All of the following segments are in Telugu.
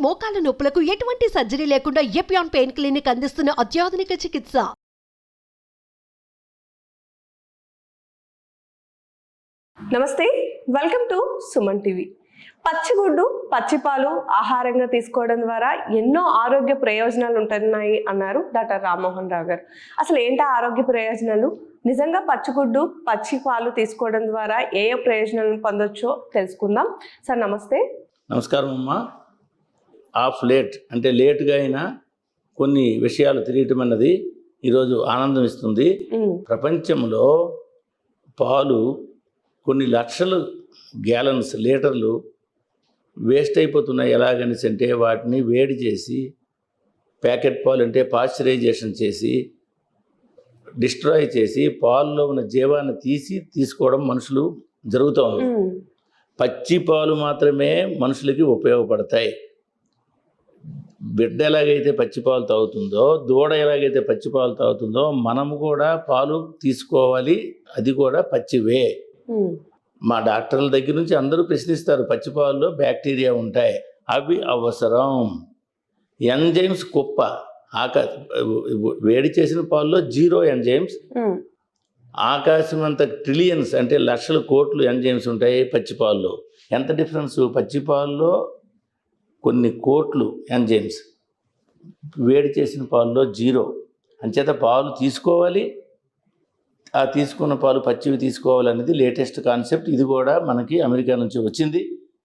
మోకాల నొప్పులకు ఎటువంటి సర్జరీ లేకుండా ఎపియాన్ పెయిన్ క్లినిక్ అందిస్తున్న అత్యాధునిక చికిత్స. నమస్తే, వెల్కమ్ టు సుమన్ టీవీ. పచ్చిగుడ్డు, పచ్చిపాలు ఆహారంగా తీసుకోవడం ద్వారా ఎన్నో ఆరోగ్య ప్రయోజనాలు ఉంటున్నాయి అన్నారు డాక్టర్ రామ్మోహన్ రావు గారు. అసలు ఏంటా ఆరోగ్య ప్రయోజనాలు? నిజంగా పచ్చిగుడ్డు, పచ్చిపాలు తీసుకోవడం ద్వారా ఏ ప్రయోజనాలను పొందొచ్చో తెలుసుకుందాం. సార్ నమస్తే. నమస్కారం అమ్మా. ఆఫ్ లేట్ అంటే లేటుగా అయినా కొన్ని విషయాలు తెలియటం అన్నది ఈరోజు ఆనందం ఇస్తుంది. ప్రపంచంలో పాలు కొన్ని లక్షల గ్యాలన్స్, లీటర్లు వేస్ట్ అయిపోతున్నాయి. ఎలాగనేసి అంటే వాటిని వేడి చేసి ప్యాకెట్ పాలు అంటే పాశ్చరైజేషన్ చేసి డిస్ట్రాయ్ చేసి పాలలో ఉన్న జీవాన్ని తీసుకోవడం మనుషులు జరుగుతూ ఉంది. పచ్చి పాలు మాత్రమే మనుషులకి ఉపయోగపడతాయి. బిడ్డ ఎలాగైతే పచ్చిపాలు తాగుతుందో, దూడ ఎలాగైతే పచ్చిపాలు తాగుతుందో మనము కూడా పాలు తీసుకోవాలి. అది కూడా పచ్చివే. మా డాక్టర్ల దగ్గర నుంచి అందరూ ప్రశ్నిస్తారు, పచ్చిపాలలో బ్యాక్టీరియా ఉంటాయి, అవి అవసరం. ఎంజైమ్స్ కుప్ప. వేడి చేసిన పాలలో 0 ఎంజైమ్స్, ఆకాశం అంత ట్రిలియన్స్ అంటే లక్షల కోట్లు ఎంజైమ్స్ ఉంటాయి పచ్చిపాలలో. ఎంత డిఫరెన్స్? పచ్చిపాలలో కొన్ని కోట్లు ఎంజైమ్స్, వేడి చేసిన పాలలో 0. అంచేత పాలు తీసుకోవాలి, ఆ తీసుకున్న పాలు పచ్చివి తీసుకోవాలనేది లేటెస్ట్ కాన్సెప్ట్. ఇది కూడా మనకి అమెరికా నుంచి వచ్చింది.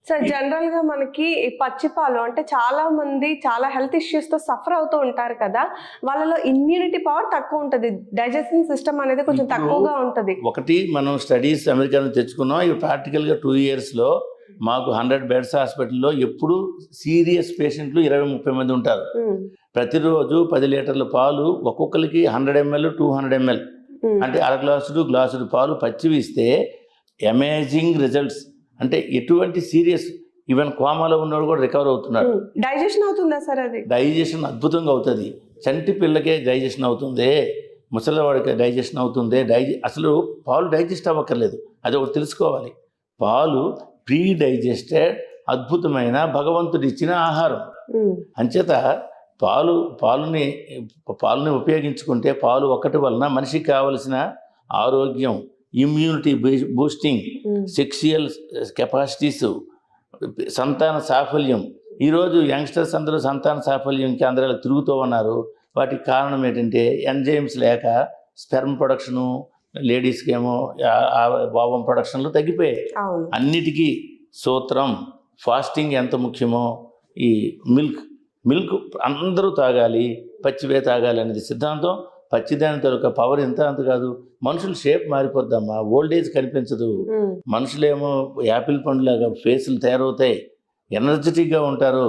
సార్, జనరల్ గా మనకి పచ్చి పాలు అంటే చాలా మంది చాలా హెల్త్ ఇష్యూస్ తో సఫర్ అవుతూ ఉంటారు కదా, వాళ్ళలో ఇమ్యూనిటీ పవర్ తక్కువ ఉంటుంది, డైజెషన్ సిస్టమ్ అనేది కొంచెం తక్కువగా ఉంటుంది. ఒకటి మనం స్టడీస్ అమెరికా నుంచి తెచ్చుకున్నాం. ఇవి ప్రాక్టికల్గా 2 yearsలో మాకు 100 బెడ్స్ హాస్పిటల్లో ఎప్పుడు సీరియస్ పేషెంట్లు 20-30 మంది ఉంటారు. ప్రతిరోజు 10 లీటర్ల పాలు ఒక్కొక్కరికి 100 ml 200 ml అంటే గ్లాసుడు పాలు పచ్చివి ఇస్తే అమేజింగ్ రిజల్ట్స్. అంటే ఎటువంటి సీరియస్, ఈవెన్ కోమాలో ఉన్నవాడు కూడా రికవర్ అవుతున్నాడు. డైజెషన్ అవుతుందా సార్? అది డైజెషన్ అద్భుతంగా అవుతుంది. చంటి పిల్లకే డైజెషన్ అవుతుంది, ముసలివాడికి డైజెషన్ అవుతుంది. అసలు పాలు డైజెస్ట్ అవ్వక్కర్లేదు, అది ఒకటి తెలుసుకోవాలి. పాలు ప్రీ డైజెస్టెడ్ అద్భుతమైన భగవంతుడు ఇచ్చిన ఆహారం. అంచేత పాలుని ఉపయోగించుకుంటే పాలు ఒక్కటి వలన మనిషికి కావలసిన ఆరోగ్యం, ఇమ్యూనిటీ బూస్టింగ్, సెక్సువల్ కెపాసిటీస్, సంతాన సాఫల్యం. ఈరోజు యంగ్స్టర్స్ అందరూ సంతాన సాఫల్యం కేంద్రాలు తిరుగుతూ ఉన్నారు. వాటికి కారణం ఏంటంటే ఎంజైమ్స్ లేక స్పెర్మ్ ప్రొడక్షను, లేడీస్కి ఏమో ఓవం ప్రొడక్షన్లు తగ్గిపోయాయి. అన్నిటికీ సూత్రం ఫాస్టింగ్ ఎంత ముఖ్యమో, ఈ మిల్క్ అందరూ తాగాలి, పచ్చివే తాగాలి అనేది సిద్ధాంతం. పచ్చిదాని తాలూకా పవర్ ఎంత అంత కాదు. మనుషుల షేప్ మారిపోద్దమ్మా, ఓల్డేజ్ కనిపించదు. మనుషులేమో యాపిల్ పండులాగా ఫేసులు తయారవుతాయి, ఎనర్జెటిక్గా ఉంటారు.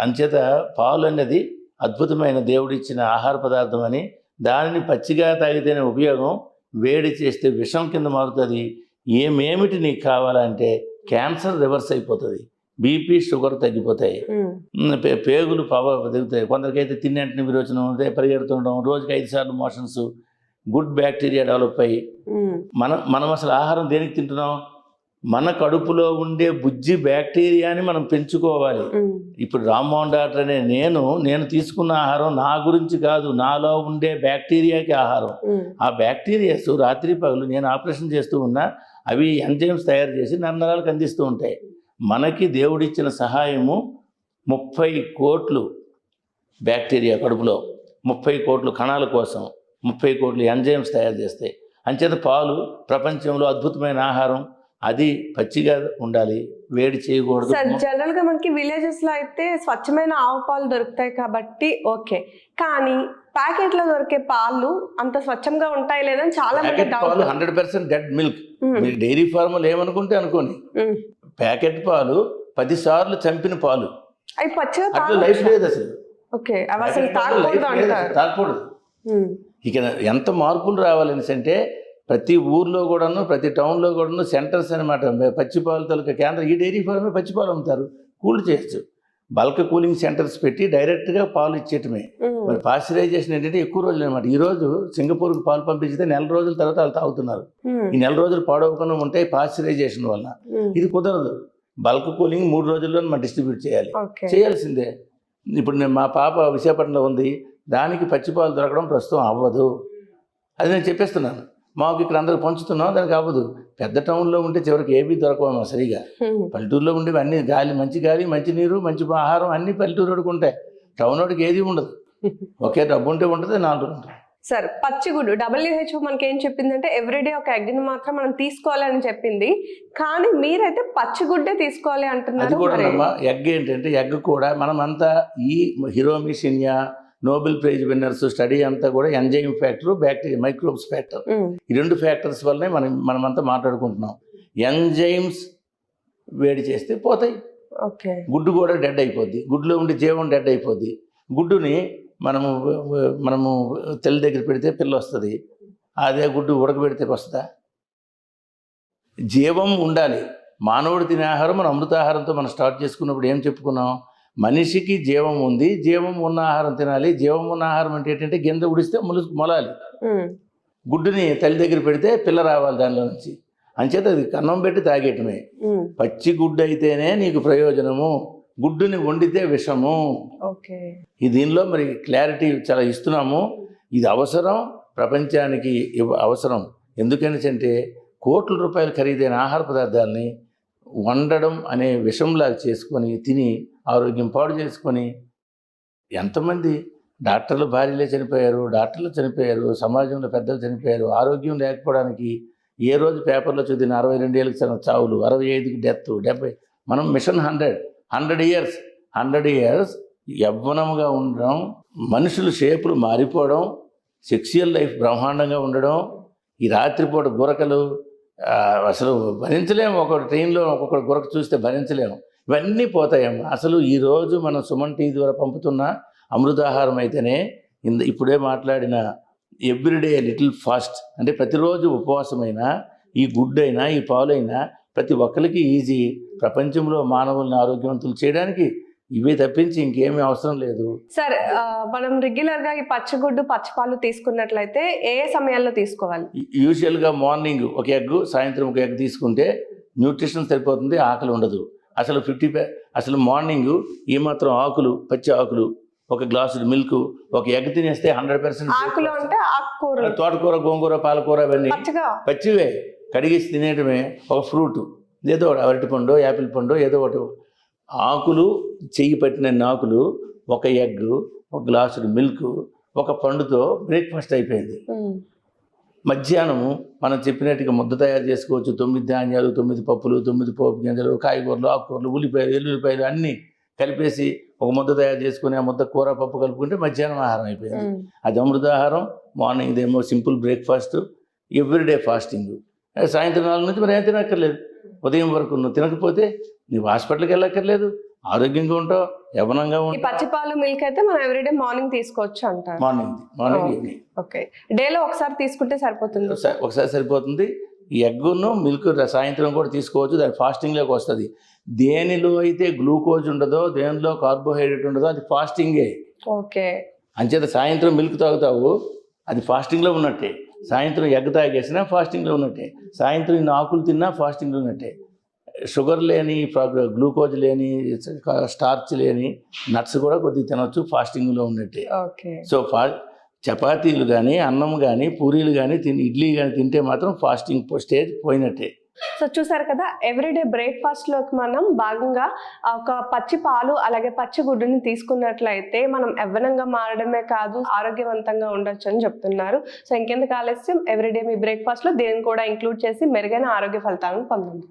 అంచేత పాలు అనేది అద్భుతమైన దేవుడిచ్చిన ఆహార పదార్థం అని, దానిని పచ్చిగా తాగితేనే ఉపయోగం, వేడి చేస్తే విషం కింద మారుతుంది. ఏమేమిటి నీకు కావాలంటే క్యాన్సర్ రివర్స్ అయిపోతుంది, బీపీ షుగర్ తగ్గిపోతాయి, పేగులు పవర్ తగ్గుతాయి. కొందరికైతే తిన్నంటిని విరోచనం ఉంటాయి, పరిగెడుతుండడం, రోజుకి 5 సార్లు మోషన్స్, గుడ్ బ్యాక్టీరియా డెవలప్ అయ్యి మనం అసలు ఆహారం దేనికి తింటున్నాం? మన కడుపులో ఉండే బుజ్జి బ్యాక్టీరియాని మనం పెంచుకోవాలి. ఇప్పుడు రామ్మోహన్ డాక్టర్ అనే నేను తీసుకున్న ఆహారం నా గురించి కాదు, నాలో ఉండే బ్యాక్టీరియాకి ఆహారం. ఆ బ్యాక్టీరియాస్ రాత్రి పగలు నేను ఆపరేషన్ చేస్తూ ఉన్నా, అవి ఎంజైమ్స్ తయారు చేసి నరాలకు అందిస్తూ ఉంటాయి. మనకి దేవుడిచ్చిన సహాయము 30 కోట్లు బ్యాక్టీరియా కడుపులో, 30 కోట్లు కణాల కోసం 30 కోట్లు ఎంజైమ్స్ తయారు చేస్తాయి. అంచేత పాలు ప్రపంచంలో అద్భుతమైన ఆహారం. అది పచ్చిగా ఉండాలి, వేడి చేయకూడదు. సార్, జనరల్ గా మనకి విలేజెస్ లో అయితే స్వచ్ఛమైన ఆవు పాలు దొరుకుతాయి కాబట్టి ఓకే, కానీ ప్యాకెట్ లో దొరికే పాలు అంత స్వచ్ఛంగా ఉంటాయి లేదని చాలా మంది పాలు 100% డెడ్ మిల్క్. మీరు డైరీ ఫార్ములు ఏమనుకుంటే అనుకోని, ప్యాకెట్ పాలు 10 సార్లు చంపిన పాలు, అవి పచ్చిగా లైఫ్ లేదు అసలు. తాగకూడదు. ఇక ఎంత మార్పులు రావాలనేసి అంటే ప్రతి ఊర్లో కూడాను, ప్రతి టౌన్లో కూడాను సెంటర్స్ అనమాట, పచ్చిపాలు తలక కేంద్రం. ఈ డైరీ ఫార్మే పచ్చిపాలు అమ్ముతారు, కూల్ చేయొచ్చు. బల్క్ కూలింగ్ సెంటర్స్ పెట్టి డైరెక్ట్గా పాలు ఇచ్చేయటమే. మరి పాశ్చరైజేషన్ ఏంటంటే ఎక్కువ రోజులు అనమాట. ఈ రోజు సింగపూర్కి పాలు పంపించితే 4 రోజుల తర్వాత వాళ్ళు తాగుతున్నారు. ఈ 4 రోజులు పాడవకుండా ఉంటాయి పాశ్చరైజేషన్ వల్ల. ఇది కుదరదు. బల్క్ కూలింగ్ 3 రోజుల్లో మనం డిస్ట్రిబ్యూట్ చేయాలి. ఓకే. చేయాల్సిందే. ఇప్పుడు నేను మా పాప విశాఖపట్నంలో ఉంది, దానికి పచ్చిపాలు దొరకడం ప్రస్తుతం అవ్వదు. అది నేను చెప్పేస్తున్నాను. మాకు ఇక్కడ అందరూ పంచుతున్నాం, దానికి అవ్వదు. పెద్ద టౌన్లో ఉంటే చివరికి ఏవి దొరకవమ్మా సరిగా. పల్లెటూరులో ఉండేవి అన్ని గాలి, మంచి నీరు, మంచి ఆహారం అన్నీ పల్లెటూరుడికి ఉంటాయి. టౌన్ వాడికి ఏది ఉండదు. ఒకే డబ్బు ఉంటే ఉంటుంది, 4 రోజులు ఉంటుంది. సార్, పచ్చిగుడ్డు WHO మనకి ఏం చెప్పిందంటే ఎవ్రీడే ఒక ఎగ్ని మాత్రం మనం తీసుకోవాలని చెప్పింది. కానీ మీరైతే పచ్చిగుడ్డే తీసుకోవాలి అది అంటున్నారు. కూడా ఎగ్ ఏంటంటే, ఎగ్ కూడా మనమంతా ఈ హిరోమిషినియా నోబెల్ ప్రైజ్ విన్నర్స్ స్టడీ అంతా కూడా enzyme factor, bacteria microbes factor, ఈ 2 ఫ్యాక్టర్స్ వల్లనే మనమంతా మాట్లాడుకుంటున్నాం. ఎంజైమ్స్ వేడి చేస్తే పోతాయి. ఓకే. గుడ్డు కూడా డెడ్ అయిపోద్ది. గుడ్డులో ఉండే జీవం డెడ్ అయిపోద్ది. గుడ్డుని మనము తెల్ల దగ్గర పెడితే పిల్ల వస్తుంది. అదే గుడ్డు ఉడకబెడితే వస్తుందా? జీవం ఉండాలి. మానవుడు తినే ఆహారం మనం అమృతాహారంతో మనం స్టార్ట్ చేసుకున్నప్పుడు ఏం చెప్పుకున్నాం? మనిషికి జీవం ఉంది, జీవం ఉన్న ఆహారం తినాలి. జీవం ఉన్న ఆహారం అంటే ఏంటంటే గింజ ఉడిస్తే మొలాలి. గుడ్డుని తల్లి దగ్గర పెడితే పిల్ల రావాలి దానిలో నుంచి. అంచేత అది కన్నం పెట్టి తాగేయటమే. పచ్చి గుడ్డు అయితేనే నీకు ప్రయోజనము, గుడ్డుని వండితే విషము. ఓకే. ఈ దీనిలో మరి క్లారిటీ చాలా ఇస్తున్నాము. ఇది అవసరం, ప్రపంచానికి అవసరం. ఎందుకనంటే కోట్ల రూపాయలు ఖరీదైన ఆహార పదార్థాలని వండడం అనే విషంలాగా చేసుకొని తిని ఆరోగ్యం పాడు చేసుకొని ఎంతమంది డాక్టర్లు భార్యలే చనిపోయారు, డాక్టర్లు చనిపోయారు, సమాజంలో పెద్దలు చనిపోయారు. ఆరోగ్యం లేకపోవడానికి ఏ రోజు పేపర్లో చదివిన 62 ఏళ్ళకి చావులు, 65కి డెత్, 70. మనం మిషన్ 100 ఇయర్స్ యవ్వనంగా ఉండడం, మనుషులు షేపులు మారిపోవడం, సెక్సువల్ లైఫ్ బ్రహ్మాండంగా ఉండడం, ఈ రాత్రిపూట గురకలు అసలు భరించలేము. ఒక ట్రైన్లో ఒక్కొక్క గురక చూస్తే భరించలేము. ఇవన్నీ పోతాయమ్మా. అసలు ఈరోజు మనం సుమన్ టీవీ ద్వారా పంపుతున్న అమృతాహారం అయితేనే ఇప్పుడే మాట్లాడిన ఎవ్రీడే లిటిల్ ఫాస్ట్ అంటే ప్రతిరోజు ఉపవాసమైనా, ఈ గుడ్డైనా, ఈ పాలైనా ప్రతి ఒక్కరికి ఈజీ. ప్రపంచంలో మానవుల్ని ఆరోగ్యవంతులు చేయడానికి ఇవే తప్పించి ఇంకేమీ అవసరం లేదు. సార్, మనం రెగ్యులర్గా ఈ పచ్చిగుడ్డు, పచ్చిపాలు తీసుకున్నట్లయితే ఏ సమయాల్లో తీసుకోవాలి? యూజువల్గా మార్నింగ్ ఒక ఎగ్, సాయంత్రం ఒక ఎగ్ తీసుకుంటే న్యూట్రిషన్ సరిపోతుంది, ఆకలి ఉండదు. అసలు మార్నింగ్ ఏమాత్రం ఆకులు, పచ్చి ఆకులు, ఒక గ్లాసు మిల్క్, ఒక ఎగ్ తినేస్తే 100%. ఆకులు అంటే ఆకుకూర, తోటకూర, గోంగూర, పాలకూర అవన్నీ పచ్చివే కడిగేసి తినేయటమే. ఒక ఫ్రూట్ ఏదో ఒకటి, అరటిపండు, యాపిల్ పండు, ఏదో ఒకటి. ఆకులు, చెయ్యి పట్టిన ఆకులు, ఒక ఎగ్, ఒక గ్లాసు మిల్క్, ఒక పండుతో బ్రేక్ఫాస్ట్ అయిపోయింది. మధ్యాహ్నము మనం చెప్పినట్టుగా ముద్ద తయారు చేసుకోవచ్చు. 9 ధాన్యాలు, 9 పప్పులు, 9 పోపు గింజలు, కాయగూరలు, ఆకుకూరలు, ఉల్లిపాయలు, ఎల్లుల్లిపాయలు అన్నీ కలిపేసి ఒక ముద్ద తయారు చేసుకుని ఆ ముద్ద కూర, పప్పు కలుపుకుంటే మధ్యాహ్నం ఆహారం అయిపోయింది. అది అమృతాహారం. మార్నింగ్ ఇదేమో సింపుల్ బ్రేక్ఫాస్ట్, ఎవ్రీడే ఫాస్టింగ్. సాయంత్రం 4 నుంచి మరి ఏం తినక్కర్లేదు. ఉదయం వరకు నువ్వు తినకపోతే నువ్వు హాస్పిటల్కి వెళ్ళక్కర్లేదు, ఆరోగ్యంగా ఉంటావు, యవనంగా ఉంటావు. పచ్చిపాలు, మిల్క్ అయితే మనం ఎవ్రీడే మార్నింగ్ తీసుకోవచ్చు అంటారు. Morning evening. ఓకే. డేలో ఒకసారి తీసుకుంటే సరిపోతుంది? ఒకసారి సరిపోతుంది. ఈ ఎగ్గును మిల్క్ సాయంత్రం కూడా తీసుకోవచ్చు. దాని ఫాస్టింగ్లోకి వస్తుంది. దేనిలో అయితే గ్లూకోజ్ ఉండదో, దేనిలో కార్బోహైడ్రేట్ ఉండదో అది ఫాస్టింగే. ఓకే. అంచేత సాయంత్రం మిల్క్ తాగుతావు, అది ఫాస్టింగ్లో ఉన్నట్టే. సాయంత్రం ఎగ్ తాగేసినా ఫాస్టింగ్లో ఉన్నట్టే. సాయంత్రం ఇన్ని ఆకులు తిన్నా ఫాస్టింగ్లో ఉన్నట్టే. షుగర్ లేని, గ్లూకోజ్ లేని, స్టార్చ్ లేని నట్స్ కూడా కొద్దిగా తినవచ్చు, ఫాస్టింగ్లో ఉన్నట్టే. సో చపాతీలు కానీ, అన్నం కానీ, పూరీలు కానీ ఇడ్లీ కానీ తింటే మాత్రం ఫాస్టింగ్ స్టేజ్ పోయినట్టే. సో చూసారు కదా, ఎవ్రీడే బ్రేక్ఫాస్ట్లోకి మనం భాగంగా ఒక పచ్చి పాలు అలాగే పచ్చి గుడ్డుని తీసుకున్నట్లయితే మనం యవ్వనంగా మారడమే కాదు, ఆరోగ్యవంతంగా ఉండొచ్చు అని చెప్తున్నారు. సో ఇంకెందుకు ఆలస్యం, ఎవ్రీడే మీ బ్రేక్ఫాస్ట్లో దీన్ని కూడా ఇంక్లూడ్ చేసి మెరుగైన ఆరోగ్య ఫలితాలను పొందండి.